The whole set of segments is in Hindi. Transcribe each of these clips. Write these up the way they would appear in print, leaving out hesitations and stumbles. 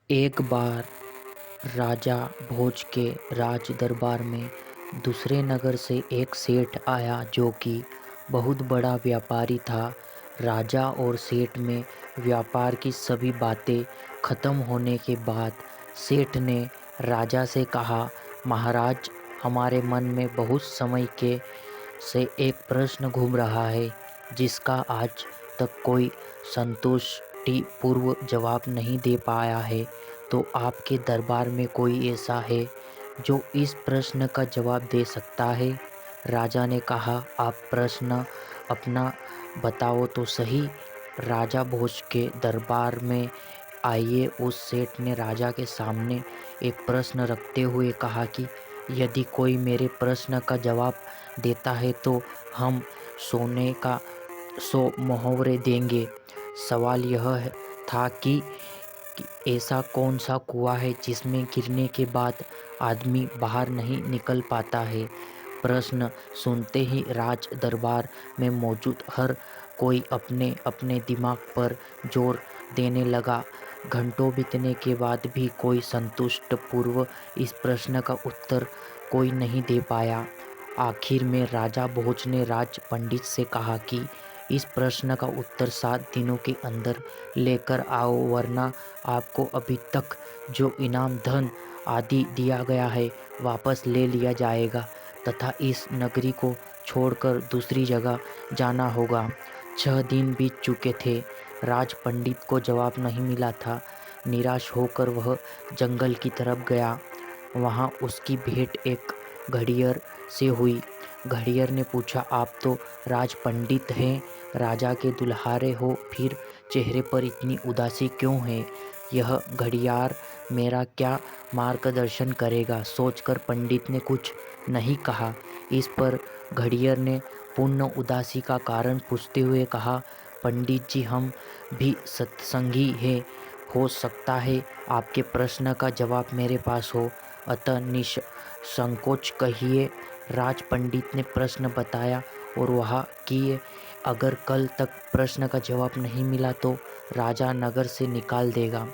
एक बार राजा भोज के राज दरबार में दूसरे नगर से एक सेठ आया जो कि बहुत बड़ा व्यापारी था। राजा और सेठ में व्यापार की सभी बातें खत्म होने के बाद सेठ ने राजा से कहा, महाराज, हमारे मन में बहुत समय के से एक प्रश्न घूम रहा है जिसका आज तक कोई संतुष्टिपूर्व जवाब नहीं दे पाया है। तो आपके दरबार में कोई ऐसा है जो इस प्रश्न का जवाब दे सकता है? राजा ने कहा, आप प्रश्न अपना बताओ तो सही। राजा भोज के दरबार में आइए। उस सेठ ने राजा के सामने एक प्रश्न रखते हुए कहा कि यदि कोई मेरे प्रश्न का जवाब देता है तो हम सोने का 100 मुहावरे देंगे। सवाल यह था कि ऐसा कौन सा कुआं है जिसमें गिरने के बाद आदमी बाहर नहीं निकल पाता है। प्रश्न सुनते ही राज दरबार में मौजूद हर कोई अपने अपने दिमाग पर जोर देने लगा। घंटों बीतने के बाद भी कोई संतुष्ट पूर्व इस प्रश्न का उत्तर कोई नहीं दे पाया। आखिर में राजा भोज ने राज पंडित से कहा कि इस प्रश्न का उत्तर 7 दिनों के अंदर लेकर आओ, वरना आपको अभी तक जो इनाम धन आदि दिया गया है वापस ले लिया जाएगा तथा इस नगरी को छोड़कर दूसरी जगह जाना होगा। 6 दिन बीत चुके थे। राज पंडित को जवाब नहीं मिला था। निराश होकर वह जंगल की तरफ गया। वहाँ उसकी भेंट एक घड़ियर से हुई। घड़ियर ने पूछा, आप तो राज पंडित हैं, राजा के दुल्हारे हो, फिर चेहरे पर इतनी उदासी क्यों है? यह घड़ियार मेरा क्या मार्गदर्शन करेगा? सोचकर पंडित ने कुछ नहीं कहा। इस पर घड़ियर ने पूर्ण उदासी का कारण पूछते हुए कहा, पंडित जी, हम भी सत्संगी हैं, हो सकता है आपके प्रश्न का जवाब मेरे पास हो, अतः निसंकोच कहिए। राज पंडित ने प्रश्न बताया और वह कि अगर कल तक प्रश्न का जवाब नहीं मिला तो राजा नगर से निकाल देगा।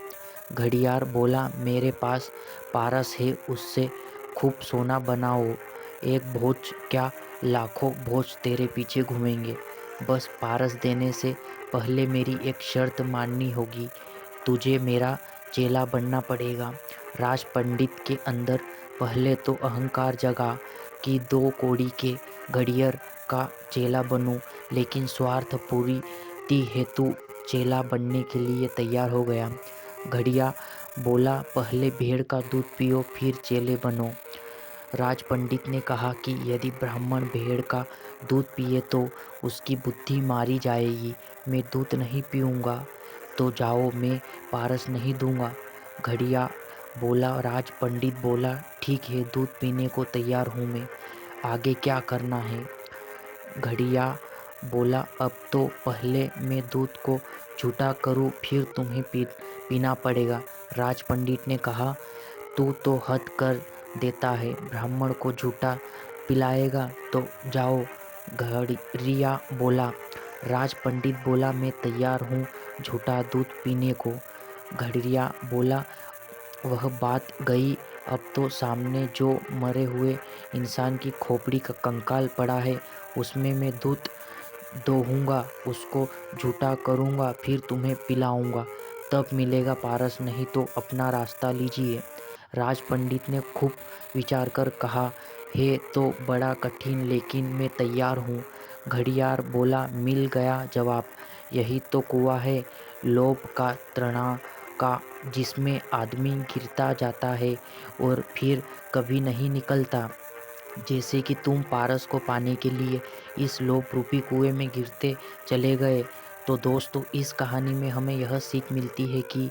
घड़ियार बोला, मेरे पास पारस है, उससे खूब सोना बनाओ। एक भोज क्या, लाखों भोज तेरे पीछे घूमेंगे। बस पारस देने से पहले मेरी एक शर्त माननी होगी, तुझे मेरा चेला बनना पड़ेगा। राज पंडित के अंदर पहले तो अहंकार जगा कि 2 कौड़ी के घड़ियर का चेला बनूं, लेकिन स्वार्थ पूर्ति हेतु चेला बनने के लिए तैयार हो गया। घड़िया बोला, पहले भेड़ का दूध पियो फिर चेले बनो। राज पंडित ने कहा कि यदि ब्राह्मण भेड़ का दूध पिए तो उसकी बुद्धि मारी जाएगी। मैं दूध नहीं पीऊँगा तो जाओ, मैं पारस नहीं दूंगा। घड़िया बोला। राज पंडित बोला, ठीक है, दूध पीने को तैयार हूँ मैं, आगे क्या करना है? घड़िया बोला, अब तो पहले मैं दूध को झूठा करूँ फिर तुम्हें पीना पड़ेगा। राज पंडित ने कहा, तू तो हद कर देता है, ब्राह्मण को झूठा पिलाएगा तो जाओ। घड़िया बोला। राज पंडित बोला, मैं तैयार हूँ झूठा दूध पीने को। घड़िया बोला, वह बात गई, अब तो सामने जो मरे हुए इंसान की खोपड़ी का कंकाल पड़ा है उसमें मैं दूध दोहूँगा, उसको झूठा करूँगा, फिर तुम्हें पिलाऊँगा, तब मिलेगा पारस, नहीं तो अपना रास्ता लीजिए। राज पंडित ने खूब विचार कर कहा, है तो बड़ा कठिन, लेकिन मैं तैयार हूँ। घड़ियार बोला, मिल गया जवाब, यही तो कुआं है, लोभ का, तृणा का, जिसमें आदमी गिरता जाता है और फिर कभी नहीं निकलता। जैसे कि तुम पारस को पाने के लिए इस लोभ रूपी कुएं में गिरते चले गए। तो दोस्तों, इस कहानी में हमें यह सीख मिलती है कि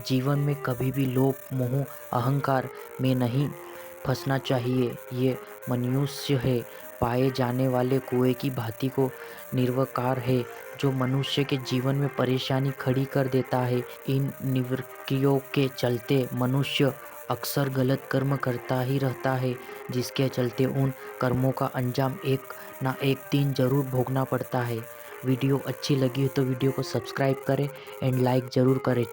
जीवन में कभी भी लोभ, मोह, अहंकार में नहीं फंसना चाहिए। ये मनुष्य है पाए जाने वाले कुएं की भांति को निर्विकार है, जो मनुष्य के जीवन में परेशानी खड़ी कर देता है। इन निवृत्तियों के चलते मनुष्य अक्सर गलत कर्म करता ही रहता है, जिसके चलते उन कर्मों का अंजाम एक ना एक दिन जरूर भोगना पड़ता है। वीडियो अच्छी लगी हो तो वीडियो को सब्सक्राइब करें एंड लाइक ज़रूर करें।